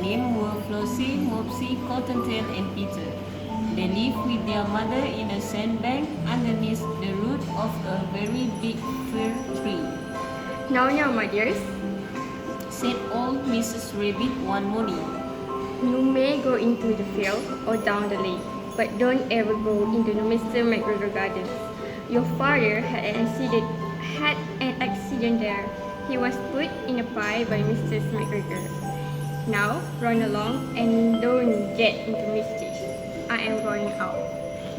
names were Flossie, Mopsy, Cottontail, and Peter. They lived with their mother in a sandbank underneath the root of a very big fir tree. Now, my dears, Said old Mrs. Rabbit one morning. you may go into the field or down the lane, but don't ever go into the Mr. McGregor gardens. Your father had an accident there. He was put in a pie by Mrs. McGregor. Now, run along and don't get into mischief. I am going out.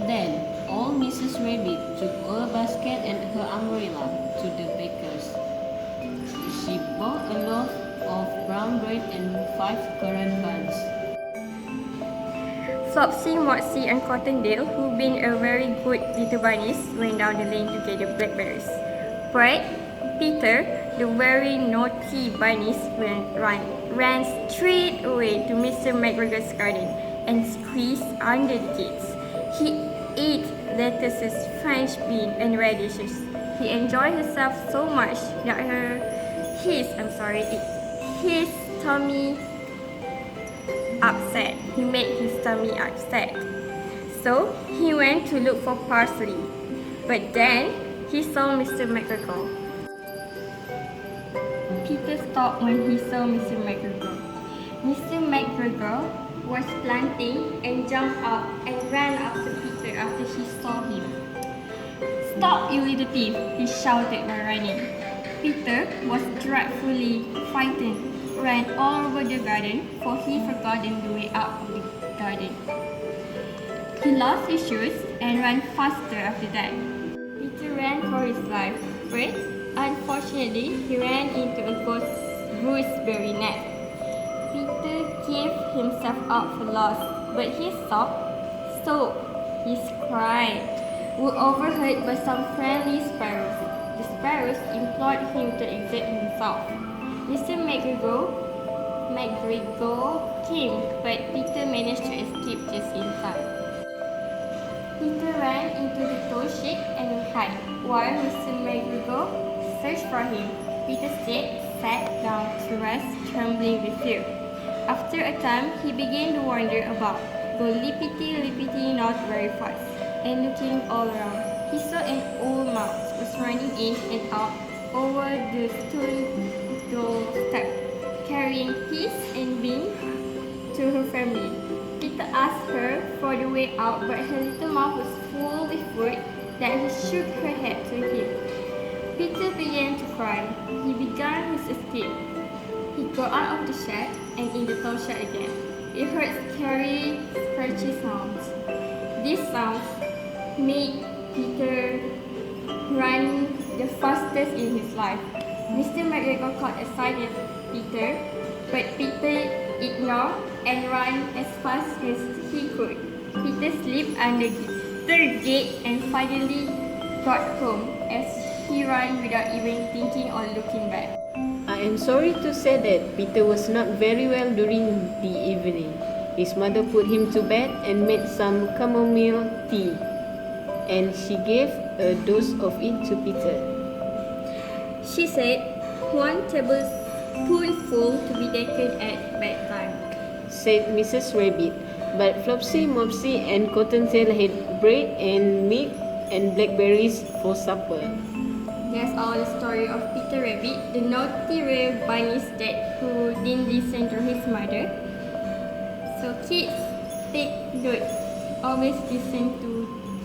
Then old Mrs. Rabbit took a basket and her umbrella to the baker's. She bought a loaf of brown bread and 5 currant buns. Flopsy, Mopsy, and Cottontail, who've been a very good little bunnies, went down the lane to gather blackberries. But Peter, the very naughty bunnies, ran straight away to Mr. McGregor's garden and squeezed under the gates. He ate lettuces, French beans, and radishes. He enjoyed himself so much that his tummy upset. He made his tummy upset. So he went to look for parsley. But then he saw Mr. McGregor. Peter stopped when he saw Mr. McGregor. Mr. McGregor was planting and jumped up and ran after Peter after he saw him. "Stop, you little thief!" he shouted while running. Peter was dreadfully frightened, ran all over the garden, for he forgotten the way out of the garden. He lost his shoes and ran faster after that. Peter ran for his life, but unfortunately he ran into a gooseberry net. Peter gave himself up for lost, but he stopped. His cry was overheard by some friendly sparrows. The sparrows implored him to exert himself. Mr. McGregor came, but Peter managed to escape just in time. Peter ran into the tool shed and hid, while Mr. McGregor searched for him. Peter sat down to rest, trembling with fear. After a time, he began to wander about, go lippity-lippity not very fast, and looking all around. He saw an old mouse was running in and out over the stone doorstep, carrying peas and beans to her family. Peter asked her for the way out, but her little mouth was full with food that he shook her head to him. Peter began to cry. He began his escape. He got out of the shed and in the tool shed again. He heard scary, scratchy sounds. These sounds made Peter run the fastest in his life. Mr. McGregor caught a sight of Peter, but Peter ignored and ran as fast as he could. Peter slipped under the gate and finally got home as he ran without even thinking or looking back. I am sorry to say that Peter was not very well during the evening. His mother put him to bed and made some chamomile tea, and she gave a dose of it to Peter. She said 1 tablespoonful to be taken at bedtime, said Mrs. Rabbit. But Flopsy, Mopsy, and Cottontail had bread and milk and blackberries for supper. That's all the story of Peter Rabbit, the naughty rare bunny's dad who didn't listen to his mother. So kids, take note. Always listen to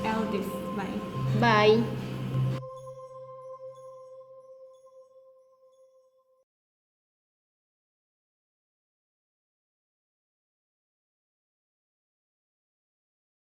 elders. Bye. Bye.